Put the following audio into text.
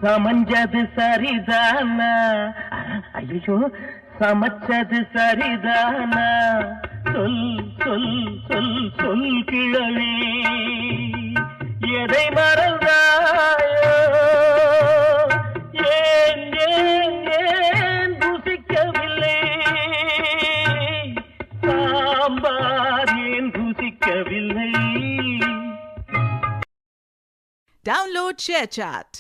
சமஞ்சது சரிதானா? ஐயோ, சமைச்சது சரிதானா? சொல் சொல் சொல் சொல் கிழவி, எதை மறந்தாயோ? ஏன் ஏன் ஏன் ருசிக்கவில்லை? சாம்பார் ஏன் ருசிக்கவில்லை? Download ShareChat.